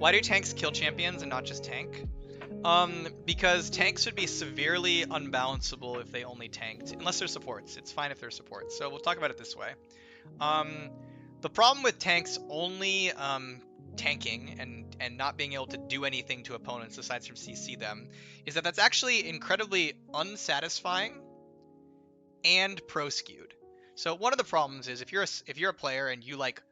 Why do tanks kill champions and not just tank? Because tanks would be severely unbalanceable if they only tanked, unless they're supports. It's fine if they're supports. So we'll talk about it this way. Um, the problem with tanks only tanking and not being able to do anything to opponents aside from CC them is that that's actually incredibly unsatisfying and pro skewed. So one of the problems is if you're a player and you like,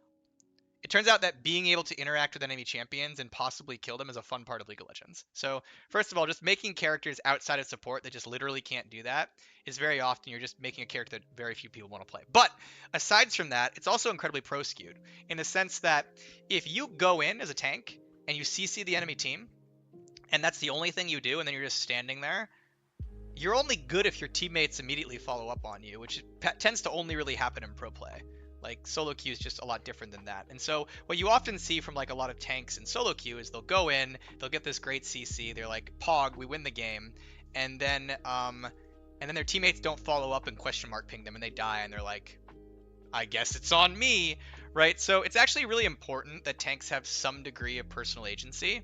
it turns out that being able to interact with enemy champions and possibly kill them is a fun part of League of Legends. So first of all, just making characters outside of support that just literally can't do that is very often you're just making a character that very few people want to play. But aside from that, it's also incredibly pro skewed in the sense that if you go in as a tank and you CC the enemy team, and that's the only thing you do, and then you're just standing there, you're only good if your teammates immediately follow up on you, which tends to only really happen in pro play. Like solo queue is just a lot different than that. And so what you often see from like a lot of tanks in solo queue is they'll go in, they'll get this great CC, they're like, Pog, we win the game, and then their teammates don't follow up and question mark ping them and they die and they're like, I guess it's on me, right? So it's actually really important that tanks have some degree of personal agency.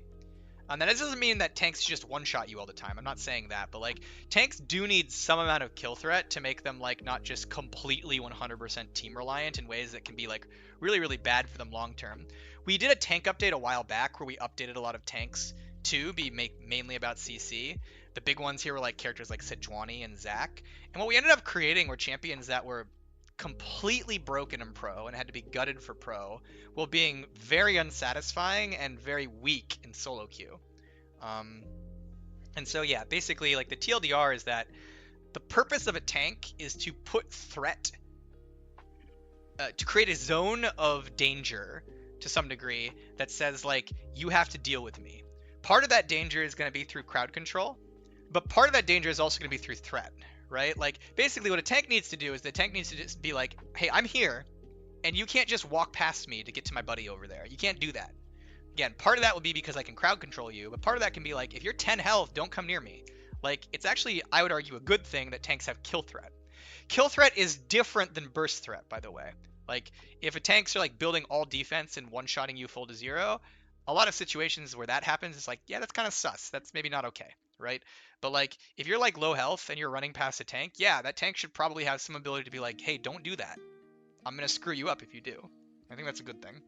That doesn't mean that tanks just one-shot you all the time. I'm not saying that, but like tanks do need some amount of kill threat to make them like not just completely 100% team reliant in ways that can be like really, really bad for them long term. We did a tank update a while back where we updated a lot of tanks to be mainly about CC. The big ones here were like characters like Sejuani and Zac. And what we ended up creating were champions that were completely broken in pro and had to be gutted for pro, while being very unsatisfying and very weak in solo queue. Um, and so yeah, basically like the TLDR is that the purpose of a tank is to put threat, to create a zone of danger to some degree that says like you have to deal with me. Part of that danger is going to be through crowd control, but part of that danger is also going to be through threat, right? Like basically what a tank needs to do is the tank needs to just be like, hey, I'm here and you can't just walk past me to get to my buddy over there. You can't do that. Again, part of that will be because I can crowd control you, but part of that can be like, if you're 10 health, don't come near me. Like, it's actually, I would argue, a good thing that tanks have kill threat. Kill threat is different than burst threat, by the way. Like, if a tanks are like building all defense and one-shotting you full to zero, a lot of situations where that happens, it's like, yeah, that's kind of sus. That's maybe not okay, right? But like, if you're like low health and you're running past a tank, yeah, that tank should probably have some ability to be like, hey, don't do that. I'm gonna screw you up if you do. I think that's a good thing.